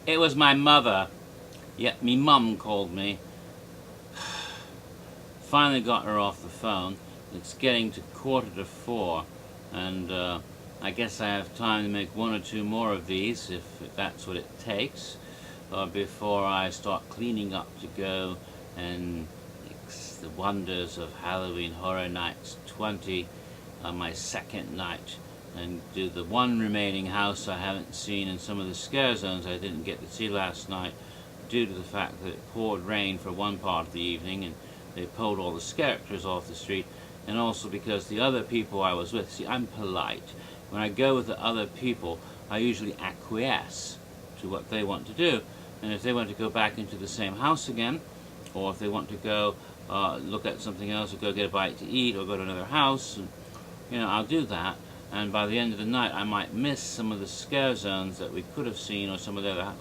It was my mother. Yeah, me mum called me. Finally got her off the phone. It's getting to 3:45, and I guess I have time to make one or two more of these, if that's what it takes, before I start cleaning up to go and the wonders of Halloween Horror Nights 20 on my second night, and do the one remaining house I haven't seen and some of the scare zones I didn't get to see last night due to the fact that it poured rain for one part of the evening and they pulled all the characters off the street, and also because the other people I was with, see, I'm polite. When I go with the other people, I usually acquiesce to what they want to do, and if they want to go back into the same house again, or if they want to go look at something else, or go get a bite to eat, or go to another house, and, I'll do that. And by the end of the night, I might miss some of the scare zones that we could have seen, or some of the other.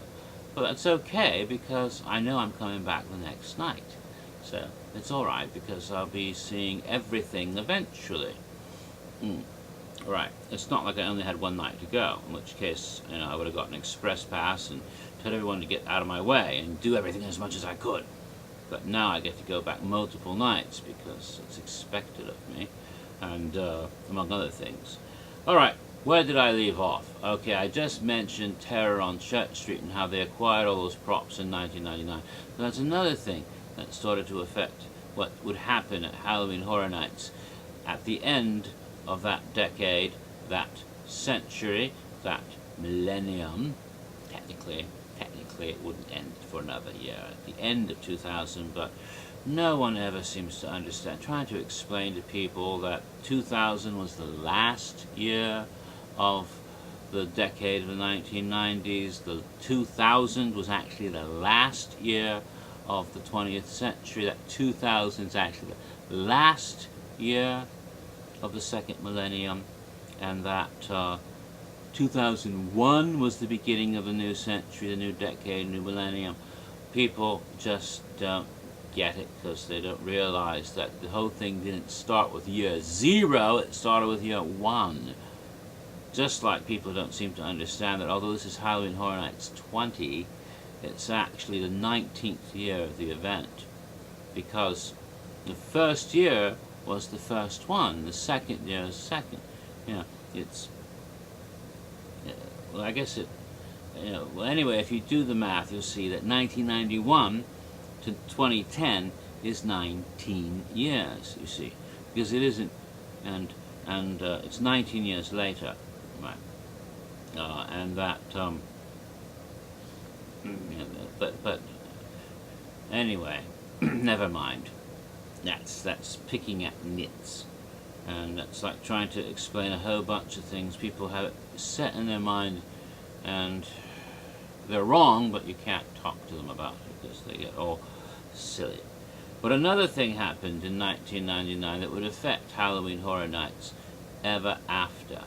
But that's okay, because I know I'm coming back the next night. So it's alright, because I'll be seeing everything eventually. Right, it's not like I only had one night to go, in which case, I would have got an express pass and told everyone to get out of my way and do everything as much as I could. But now I get to go back multiple nights because it's expected of me, and among other things. Alright, where did I leave off? Okay, I just mentioned Terror on Church Street and how they acquired all those props in 1999. So that's another thing that started to affect what would happen at Halloween Horror Nights at the end of that decade, that century, that millennium. Technically it wouldn't end for another year at the end of 2000, but no one ever seems to understand. Trying to explain to people that 2000 was the last year of the decade of the 1990s, the 2000 was actually the last year of the 20th century, that 2000 is actually the last year of the second millennium, and that 2001 was the beginning of the new century, the new decade, new millennium. People just don't get it because they don't realize that the whole thing didn't start with year 0, it started with year 1. Just like people don't seem to understand that although this is Halloween Horror Nights 20, it's actually the 19th year of the event, because the first year was the first one, the second year is second. It's, well, I guess it, well, anyway, if you do the math, you'll see that 1991 to 2010 is 19 years, you see, because it isn't, and it's 19 years later, right, and that, but anyway, never mind. That's picking at nits, and that's like trying to explain a whole bunch of things. People have it set in their mind, and they're wrong, but you can't talk to them about it because they get all silly. But another thing happened in 1999 that would affect Halloween Horror Nights ever after,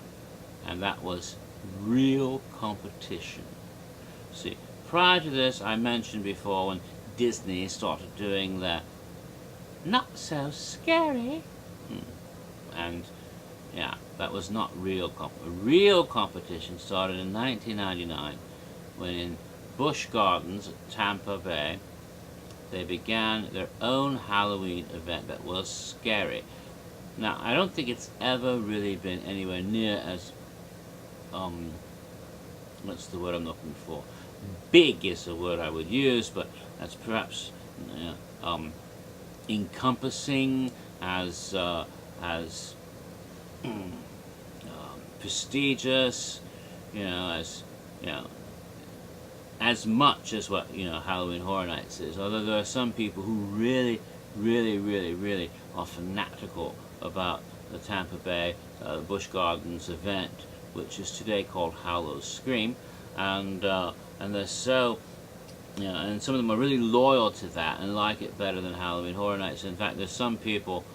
and that was real competition. See, prior to this, I mentioned before when Disney started doing their not so scary, and yeah, that was not real real competition started in 1999 when in Busch Gardens at Tampa Bay they began their own Halloween event that was scary. Now, I don't think it's ever really been anywhere near as what's the word I'm looking for? Big is the word I would use, but that's perhaps encompassing, as prestigious, as much as what Halloween Horror Nights is. Although there are some people who really are fanatical about the Tampa Bay Busch Gardens event, which is today called Hallows Scream, and they're so, and some of them are really loyal to that and like it better than Halloween Horror Nights. In fact, there's some people,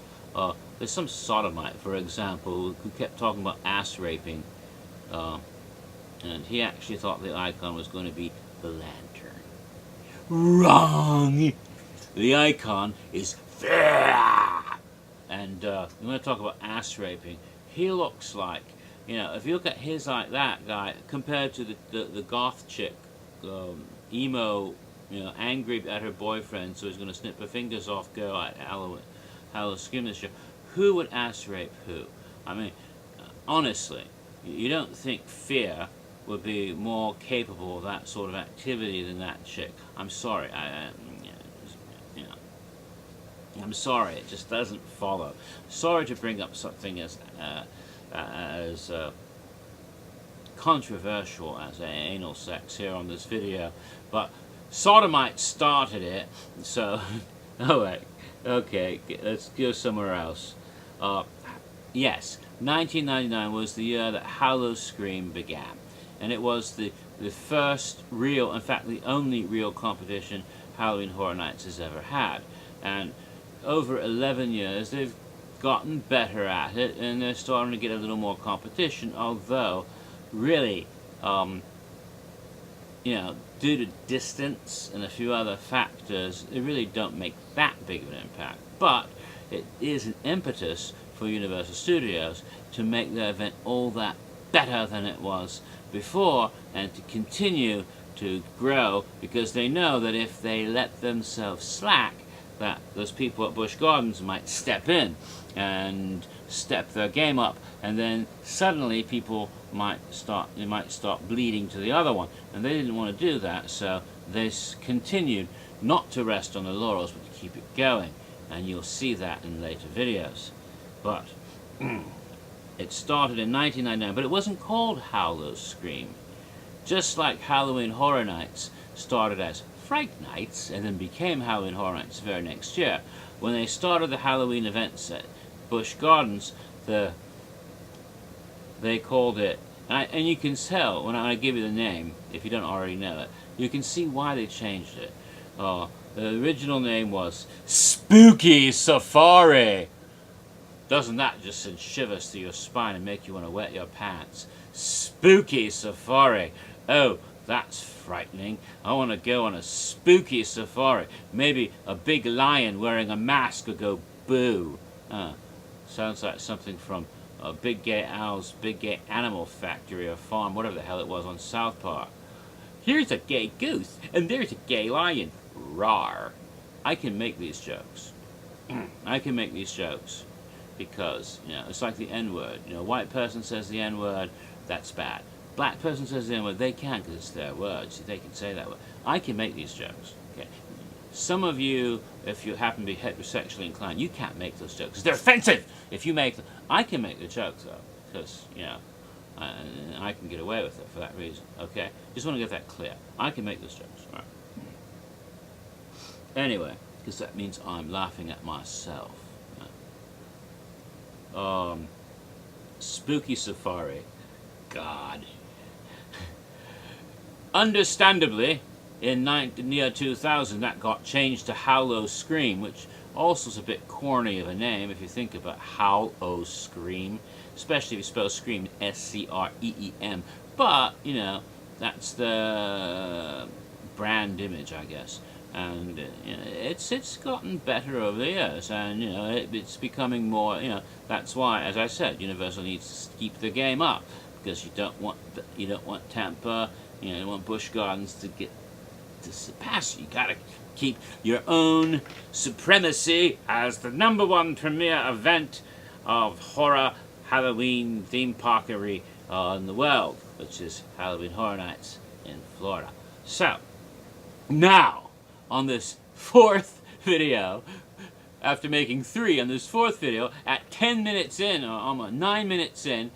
there's some sodomite, for example, who kept talking about ass raping, and he actually thought the icon was going to be the lantern. Wrong! The icon is fair! And you want to talk about ass raping, he looks like, if you look at his like that guy compared to the goth chick emo, angry at her boyfriend, so he's going to snip her fingers off girl at Hallows Scream this year. Who would ass rape who? I mean, honestly, you don't think Fear would be more capable of that sort of activity than that chick? I'm sorry, you know, I'm sorry, it just doesn't follow. Sorry to bring up something as controversial as anal sex here on this video, but sodomites started it, so alright, okay, let's go somewhere else. Yes, 1999 was the year that Hallows Scream began, and it was the first real, in fact the only real competition Halloween Horror Nights has ever had, and over 11 years they've gotten better at it, and they're starting to get a little more competition, although really, due to distance and a few other factors, they really don't make that big of an impact. But it is an impetus for Universal Studios to make the event all that better than it was before, and to continue to grow, because they know that if they let themselves slack, that those people at Busch Gardens might step in and step their game up, and then suddenly people might start bleeding to the other one, and they didn't want to do that, so they continued not to rest on the laurels but to keep it going, and you'll see that in later videos. But it started in 1999, but it wasn't called Hallows Scream. Just like Halloween Horror Nights started as Fright Nights and then became Halloween Horror Nights the very next year. When they started the Halloween events at Busch Gardens, they called it, and you can tell when I give you the name, if you don't already know it, you can see why they changed it. The original name was Spooky Safari. Doesn't that just send shivers through your spine and make you want to wet your pants? Spooky Safari. Oh, that's frightening. I want to go on a spooky safari. Maybe a big lion wearing a mask would go boo. Sounds like something from Big Gay Owl's Big Gay Animal Factory or Farm, whatever the hell it was on South Park. Here's a gay goose, and there's a gay lion. Rawr. I can make these jokes. I can make these jokes because, it's like the N-word. White person says the N-word, that's bad. Black person says the N-word, they can't because it's their words. They can say that word. I can make these jokes. Okay. Some of you, if you happen to be heterosexually inclined, you can't make those jokes. They're offensive if you make them. I can make the jokes, though, because, I can get away with it for that reason. Okay? Just want to get that clear. I can make those jokes. All right. Anyway, because that means I'm laughing at myself. Spooky Safari. God. Understandably, in the year 2000, that got changed to Hallows Scream, which also is a bit corny of a name if you think about Hallows Scream, especially if you spell Scream S-C-R-E-E-M. But, that's the brand image, I guess. And it's gotten better over the years, and it's becoming more. That's why, as I said, Universal needs to keep the game up, because you don't want Tampa, you don't want Busch Gardens to get to surpass you. You gotta keep your own supremacy as the #1 premier event of horror Halloween theme parkery in the world, which is Halloween Horror Nights in Florida. So now, on this 4th video, after making 3 on this 4th video, at 10 minutes in, or almost 9 minutes in,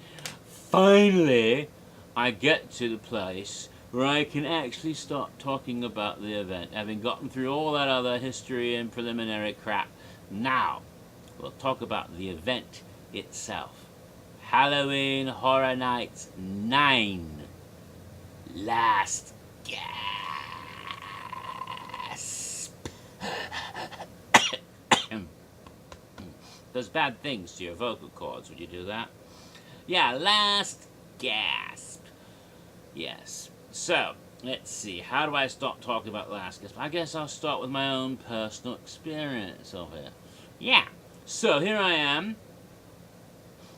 finally, I get to the place where I can actually start talking about the event, having gotten through all that other history and preliminary crap. Now, we'll talk about the event itself. Halloween Horror Nights 9. Last Gasp. Does bad things to your vocal cords when you do that. Yeah, Last Gasp. Yes. So, let's see. How do I start talking about Last Gasp? I guess I'll start with my own personal experience of it. Yeah. So, here I am.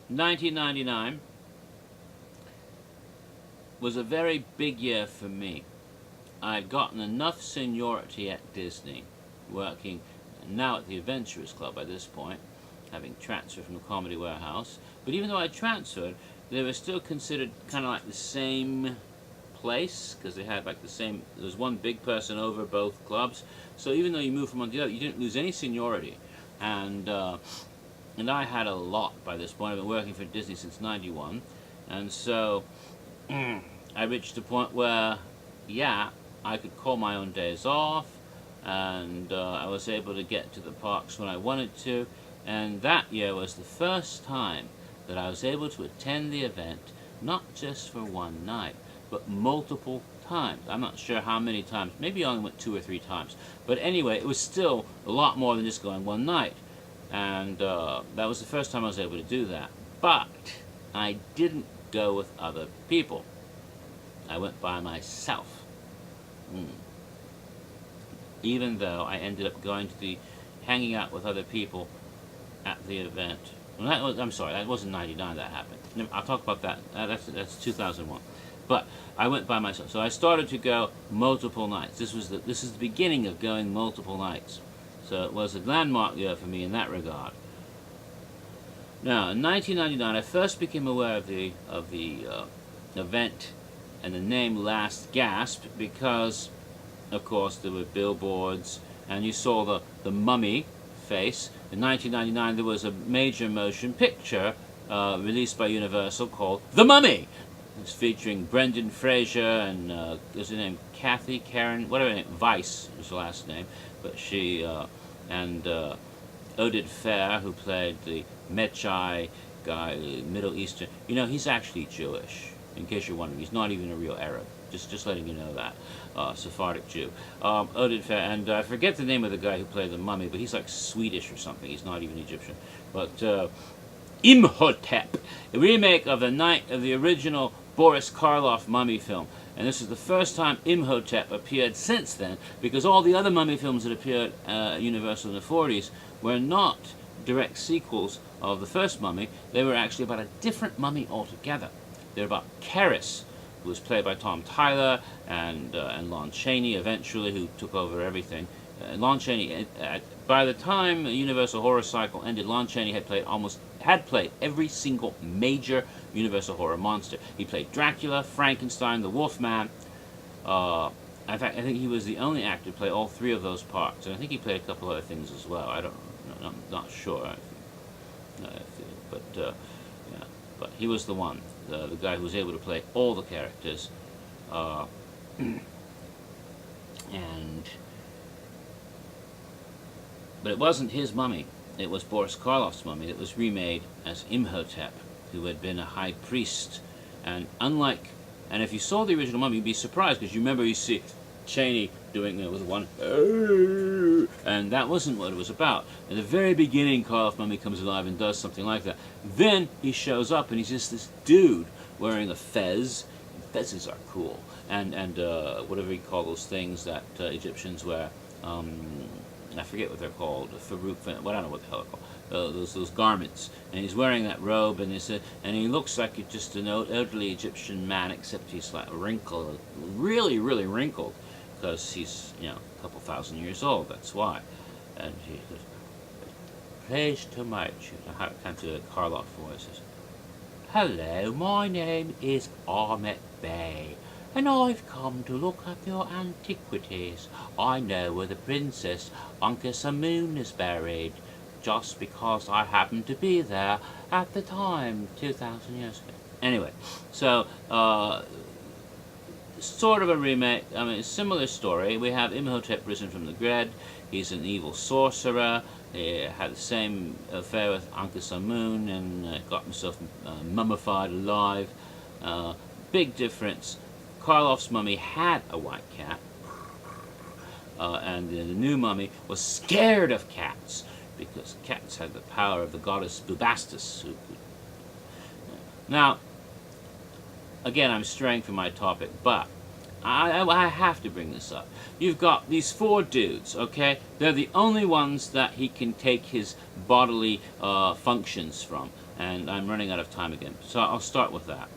1999 was a very big year for me. I'd gotten enough seniority at Disney, working now at the Adventurers Club by this point, having transferred from the Comedy Warehouse. But even though I transferred, they were still considered kind of like the same place, because they had like the same, there was one big person over both clubs. So even though you moved from one to the other, you didn't lose any seniority. And I had a lot by this point. I've been working for Disney since '91. And so I reached a point where, yeah, I could call my own days off, and I was able to get to the parks when I wanted to. And that year was the first time that I was able to attend the event, not just for one night, but multiple times. I'm not sure how many times. Maybe I only went 2 or 3 times. But anyway, it was still a lot more than just going one night. And that was the first time I was able to do that. But I didn't go with other people. I went by myself. Even though I ended up hanging out with other people at the event. Well, I'm sorry, that wasn't '99 that happened. I'll talk about that. That's 2001. But I went by myself. So I started to go multiple nights. This is the beginning of going multiple nights. So it was a landmark year for me in that regard. Now, in 1999, I first became aware of the event and the name Last Gasp because, of course, there were billboards, and you saw the mummy face. In 1999, there was a major motion picture released by Universal called The Mummy. It was featuring Brendan Fraser and, what's her name, Kathy, Karen, whatever her name, Weiss was her last name, but she, and Oded Fair, who played the Medjai guy, Middle Eastern. You know, he's actually Jewish, in case you're wondering. He's not even a real Arab. Just letting you know that. Sephardic Jew. Oded Fair, and I forget the name of the guy who played the mummy, but he's like Swedish or something. He's not even Egyptian. But Imhotep, a remake of the original Boris Karloff mummy film. And this is the first time Imhotep appeared since then, because all the other mummy films that appeared at Universal in the 40s were not direct sequels of the first mummy. They were actually about a different mummy altogether. They're about Keris, who was played by Tom Tyler, and Lon Chaney eventually, who took over everything. Lon Chaney, by the time Universal Horror Cycle ended, Lon Chaney had played every single major Universal horror monster. He played Dracula, Frankenstein, the Wolfman. In fact, I think he was the only actor to play all 3 of those parts, and I think he played a couple other things as well. I'm not sure, but he was the one, the guy who was able to play all the characters, but it wasn't his mummy. It was Boris Karloff's mummy that was remade as Imhotep, who had been a high priest. And if you saw the original mummy, you'd be surprised, because you see Chaney doing it with one, and that wasn't what it was about. At the very beginning, Karloff mummy comes alive and does something like that. Then he shows up, and he's just this dude wearing a fez. Fezes are cool, and whatever you call those things that Egyptians wear. I forget what they're called. Farouk, I don't know what the hell they're called. Those garments, and he's wearing that robe, and he looks like just an elderly Egyptian man, except he's like wrinkled, really, really wrinkled, because he's a couple thousand years old. That's why. And he goes, "Pleased to meet you." I can't do a Karloff voice. "Hello, my name is Ahmet Bey, and I've come to look at your antiquities. I know where the Princess Ankhesemun is buried, just because I happened to be there at the time, 2,000 years ago." Anyway, so, sort of a remake, a similar story. We have Imhotep risen from the dead. He's an evil sorcerer. He had the same affair with Ankhesemun and got himself mummified alive. Big difference. Karloff's mummy had a white cat, and the new mummy was scared of cats, because cats had the power of the goddess Bubastis. Now, again, I'm straying from my topic, but I have to bring this up. You've got these 4 dudes, okay? They're the only ones that he can take his bodily functions from, and I'm running out of time again, so I'll start with that.